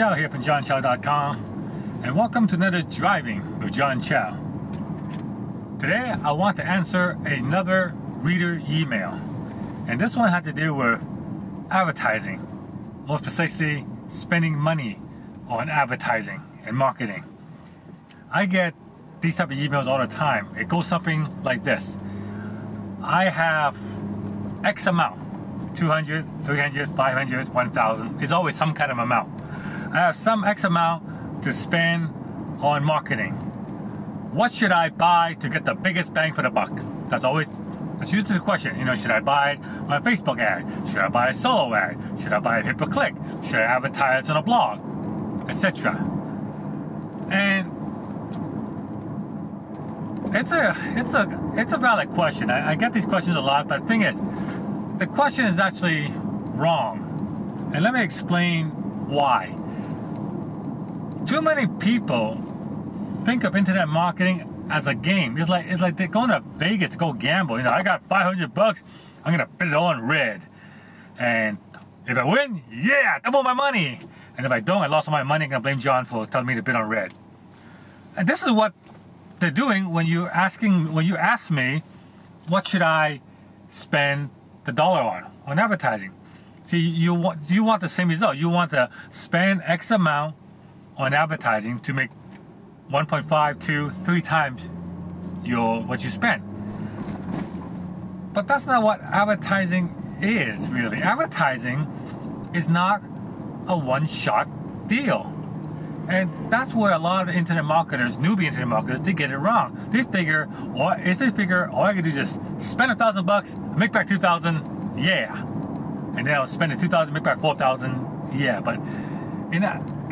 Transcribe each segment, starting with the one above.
Chow here from johnchow.com, and welcome to another Driving with John Chow. Today I want to answer another reader email, and this one has to do with advertising, more precisely spending money on advertising and marketing. I get these type of emails all the time. It goes something like this: I have X amount, 200, 300, 500, 1,000. It's always some kind of amount. I have some X amount to spend on marketing. What should I buy to get the biggest bang for the buck? That's usually the question. Should I buy it on a Facebook ad? Should I buy a solo ad? Should I buy a pay-per-click? Should I advertise on a blog? Etc. And it's a valid question. I get these questions a lot, but the thing is, the question is actually wrong. And let me explain why. Too many people think of internet marketing as a game. It's like they're going to Vegas to go gamble. I got $500. I'm gonna bet it all on red. And if I win, yeah, double my money. And if I don't, I lost all my money. I'm gonna blame John for telling me to bet on red. And this is what they're doing when you ask me, what should I spend the dollar on advertising? See, you want the same result. You want to spend X amount on advertising to make 1.5 to 3 times what you spend. But that's not what advertising is, really. Advertising is not a one-shot deal. And that's where a lot of internet marketers, newbie internet marketers, they get it wrong. They figure all I can do is just spend $1,000, make back 2,000, yeah. And then I'll spend the 2,000, make back 4,000, yeah. But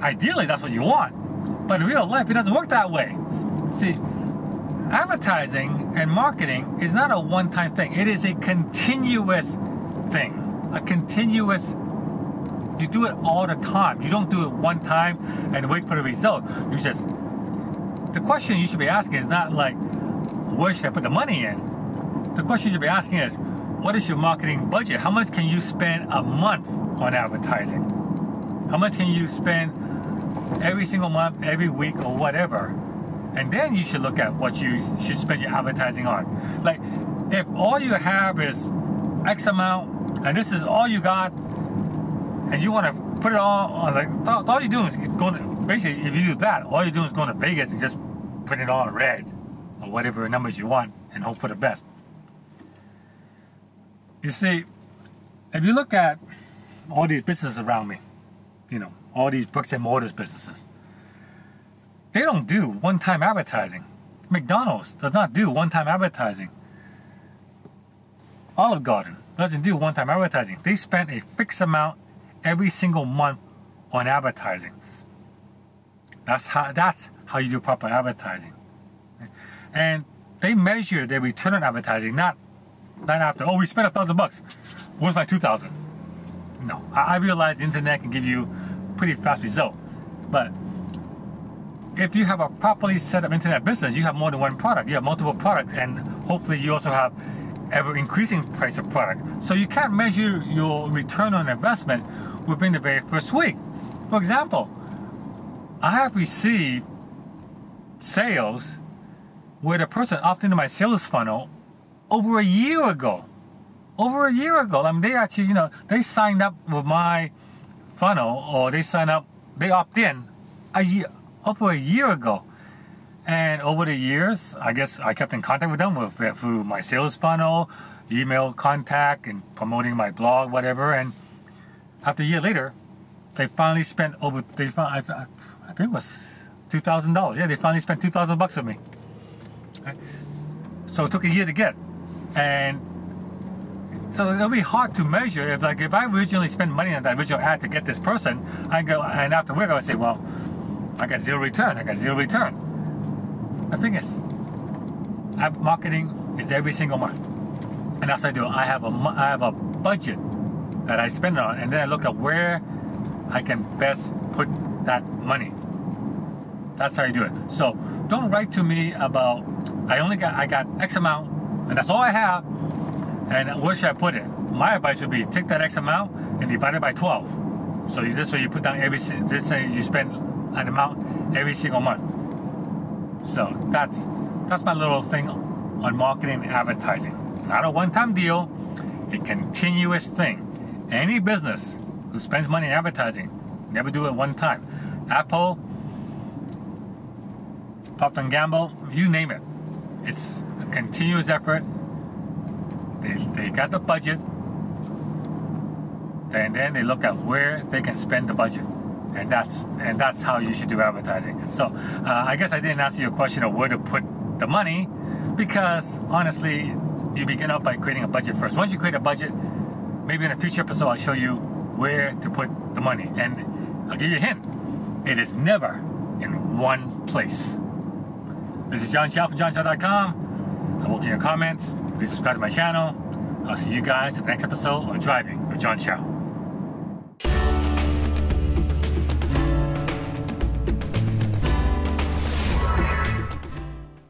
ideally, that's what you want. But in real life, it doesn't work that way. See, advertising and marketing is not a one-time thing. It is a continuous thing. You do it all the time. You don't do it one time and wait for the result. The question you should be asking is not like, where should I put the money in? The question you should be asking is, what is your marketing budget? How much can you spend a month on advertising? How much can you spend every single month, every week, or whatever? And then you should look at what you should spend your advertising on. Like, if all you have is X amount, and this is all you got, and you want to put it all on, all you're doing is going to, basically, if you do that, all you're doing is going to Vegas and just putting it all on red, or whatever numbers you want, and hope for the best. You see, if you look at all these businesses around me, all these bricks and mortars businesses, they don't do one-time advertising. McDonald's does not do one-time advertising. Olive Garden doesn't do one-time advertising. They spend a fixed amount every single month on advertising. That's how you do proper advertising. And they measure their return on advertising, not after, we spent $1,000. Where's my 2,000? No, I realize the internet can give you pretty fast result, but if you have a properly set up internet business, you have more than one product. You have multiple products, and hopefully you also have ever-increasing price of product. So you can't measure your return on investment within the very first week. For example, I have received sales where the person opted into my sales funnel over a year ago. I mean, they actually, they signed up with my funnel, or they opt in over a year ago. And over the years, I guess I kept in contact with them through my sales funnel, email contact, and promoting my blog, whatever. And after a year later, they finally spent I think it was $2,000. Yeah, they finally spent $2,000 with me. So it took a year to get. And so it'll be hard to measure. If I originally spent money on that original ad to get this person, and after a week I would say, well, I got zero return. The thing is, marketing is every single month, and that's what I do. I have a budget that I spend on, and then I look at where I can best put that money. That's how you do it. So don't write to me about I got X amount, and that's all I have, and where should I put it? My advice would be take that X amount and divide it by 12. So this way you put down this way you spend an amount every single month. So that's my little thing on marketing and advertising. Not a one-time deal, a continuous thing. Any business who spends money in advertising, never do it one time. Apple, Procter & Gamble, you name it. It's a continuous effort. They got the budget, and then they look at where they can spend the budget, and that's how you should do advertising. So I guess I didn't answer your question of where to put the money, because honestly, you begin up by creating a budget first. Once you create a budget, maybe in a future episode I'll show you where to put the money, and I'll give you a hint. It is never in one place. This is John Chow from johnchow.com. I welcome your comments. Please subscribe to my channel. I'll see you guys in the next episode of Driving with John Chow.